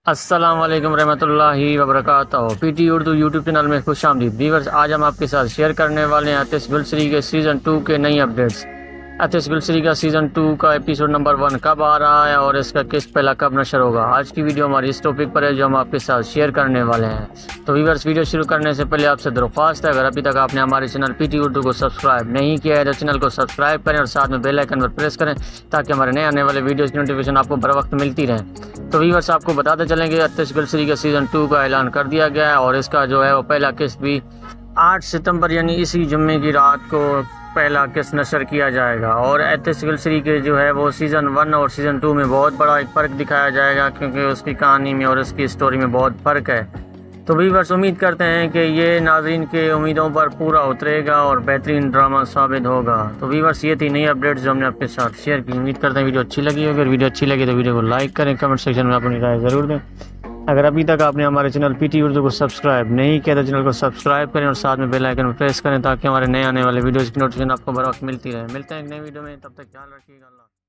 अस्सलाम वालेकुम रहमतुल्लाहि व बरकातहू। पीटी उर्दू यूट्यूब चैनल में खुश आमदीद। व्यूअर्स, आज हम आपके साथ शेयर करने वाले हैं आतिश गुलसरी के सीज़न 2 के नई अपडेट्स। आतिश गुलसरी का सीज़न 2 का एपिसोड नंबर 1 कब आ रहा है और इसका किस्त पहला कब नशर होगा। आज की वीडियो हमारी इस टॉपिक पर है जो हम आपके साथ शेयर करने वाले हैं। तो व्यूअर्स, वीडियो शुरू करने से पहले आपसे दरख्वास्त है, अगर अभी तक आपने हमारे चैनल पीटी उर्दू को सब्सक्राइब नहीं किया है तो चैनल को सब्सक्राइब करें और साथ में बेल आइकन पर प्रेस करें ताकि हमारे नए आने वाले वीडियोज़ की नोटिफिकेशन आपको बर वक्त मिलती रहे। तो व्यूअर्स, आपको बताते चलेंगे आतिश गुलसरी के सीज़न 2 का ऐलान कर दिया गया है और इसका जो है वो पहला किस्त भी 8 सितंबर यानी इसी जुम्मे की रात को पहला किस्त नशर किया जाएगा। और आतिश गुलसरी के जो है वो सीज़न 1 और सीज़न 2 में बहुत बड़ा एक फ़र्क दिखाया जाएगा, क्योंकि उसकी कहानी में और उसकी स्टोरी में बहुत फ़र्क है। तो व्यूअर्स, उम्मीद करते हैं कि ये नाज़रीन के उम्मीदों पर पूरा उतरेगा और बेहतरीन ड्रामा साबित होगा। तो व्यूअर्स, ये थी नई अपडेट्स जो हमने आपके साथ शेयर की। उम्मीद करते हैं वीडियो अच्छी लगी होगी। अगर वीडियो अच्छी लगी तो वीडियो को लाइक करें, कमेंट सेक्शन में अपनी राय ज़रूर दें। अगर अभी तक आपने हमारे चैनल पीटी उर्दू को सब्सक्राइब नहीं किया तो चैनल को सब्सक्राइब करें और साथ में बेल आइकन प्रेस करें ताकि हमारे नए आने वाले वीडियोज़ की नोटिफिकेशन आपको बर वक्त मिलती रहे। मिलते हैं एक नई वीडियो में, तब तक ख्याल रखिएगा। अल्लाह।